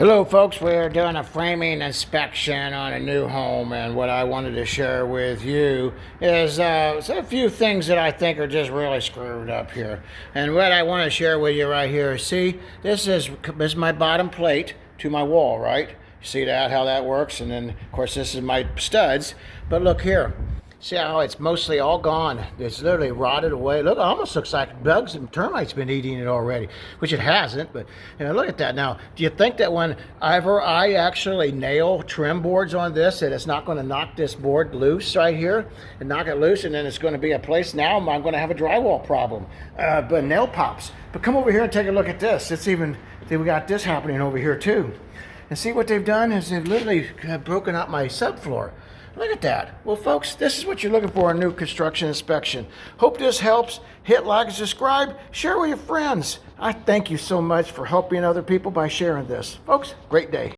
Hello folks, we're doing a framing inspection on a new home, and what I wanted to share with you is a few things that I think are just really screwed up here. And what I want to share with you right here, see, this is my bottom plate to my wall, right? You see that, how that works? And then of course this is my studs, but look here. See how it's mostly all gone. It's literally rotted away. Look, it almost looks like bugs and termites been eating it already, which it hasn't, but you know, look at that. Now, do you think that whenever I actually nail trim boards on this, that it's not going to knock this board loose right here and knock it loose, and then it's going to be a place now I'm going to have a drywall problem, but nail pops. But come over here and take a look at this. It's even, we got this happening over here too. And see what they've done is they've literally broken out my subfloor. Look at that. Well, folks, this is what you're looking for in a new construction inspection. Hope this helps. Hit like and subscribe. Share with your friends. I thank you so much for helping other people by sharing this. Folks, great day.